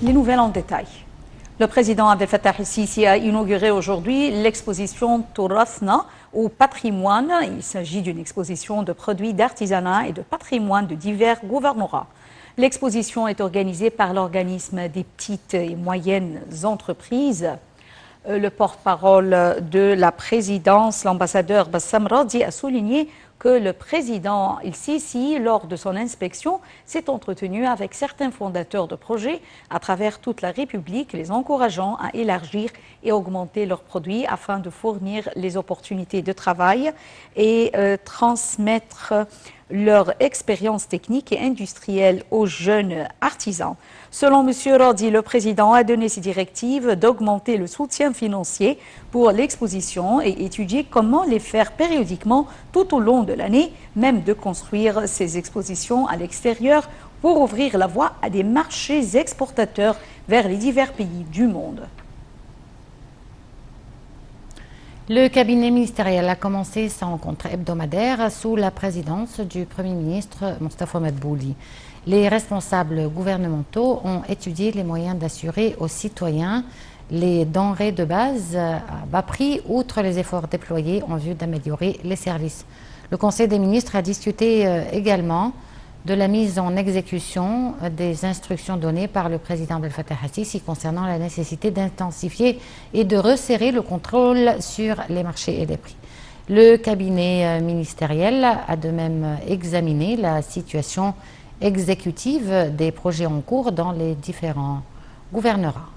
Les nouvelles en détail. Le président Abdel Fattah el-Sisi a inauguré aujourd'hui l'exposition Turathna au patrimoine. Il s'agit d'une exposition de produits d'artisanat et de patrimoine de divers gouvernorats. L'exposition est organisée par l'organisme des petites et moyennes entreprises. Le porte-parole de la présidence, l'ambassadeur Bassam Radzi, a souligné que le président el-Sisi, lors de son inspection, s'est entretenu avec certains fondateurs de projets à travers toute la République, les encourageant à élargir et augmenter leurs produits afin de fournir les opportunités de travail et transmettre leur expérience technique et industrielle aux jeunes artisans. Selon M. Radzi, le président a donné ses directives d'augmenter le soutien financier pour l'exposition et étudier comment les faire périodiquement tout au long de l'année, même de construire ces expositions à l'extérieur pour ouvrir la voie à des marchés exportateurs vers les divers pays du monde. Le cabinet ministériel a commencé sa rencontre hebdomadaire sous la présidence du Premier ministre Moustapha Madbouli. Les responsables gouvernementaux ont étudié les moyens d'assurer aux citoyens les denrées de base à bas prix, outre les efforts déployés en vue d'améliorer les services. Le Conseil des ministres a discuté également de la mise en exécution des instructions données par le président Abdel Fattah el-Sisi concernant la nécessité d'intensifier et de resserrer le contrôle sur les marchés et les prix. Le cabinet ministériel a de même examiné la situation exécutive des projets en cours dans les différents gouvernorats.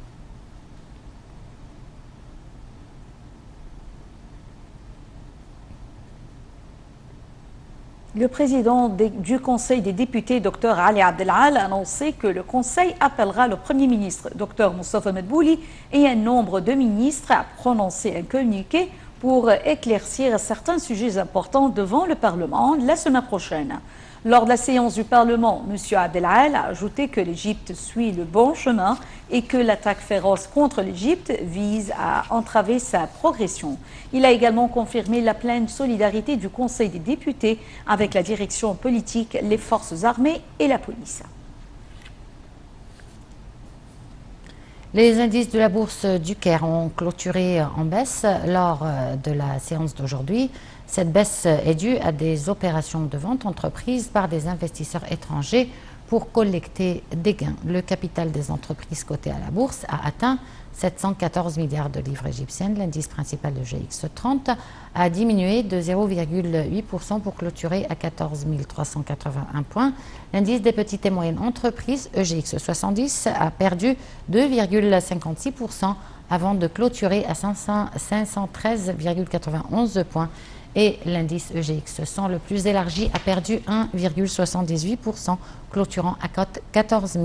Le président du Conseil des députés, Dr Ali Abdelal, a annoncé que le Conseil appellera le Premier ministre, Dr Moustapha Madbouli, et un nombre de ministres à prononcer un communiqué pour éclaircir certains sujets importants devant le Parlement la semaine prochaine. Lors de la séance du Parlement, M. Abdelal a ajouté que l'Égypte suit le bon chemin et que l'attaque féroce contre l'Égypte vise à entraver sa progression. Il a également confirmé la pleine solidarité du Conseil des députés avec la direction politique, les forces armées et la police. Les indices de la bourse du Caire ont clôturé en baisse lors de la séance d'aujourd'hui. Cette baisse est due à des opérations de vente entreprises par des investisseurs étrangers pour collecter des gains. Le capital des entreprises cotées à la bourse a atteint 714 milliards de livres égyptiennes. L'indice principal de GX30 a diminué de 0,8% pour clôturer à 14 381 points. L'indice des petites et moyennes entreprises, EGX70, a perdu 2,56% avant de clôturer à 513,91 points. Et l'indice EGX100 le plus élargi a perdu 1,78%, clôturant à 14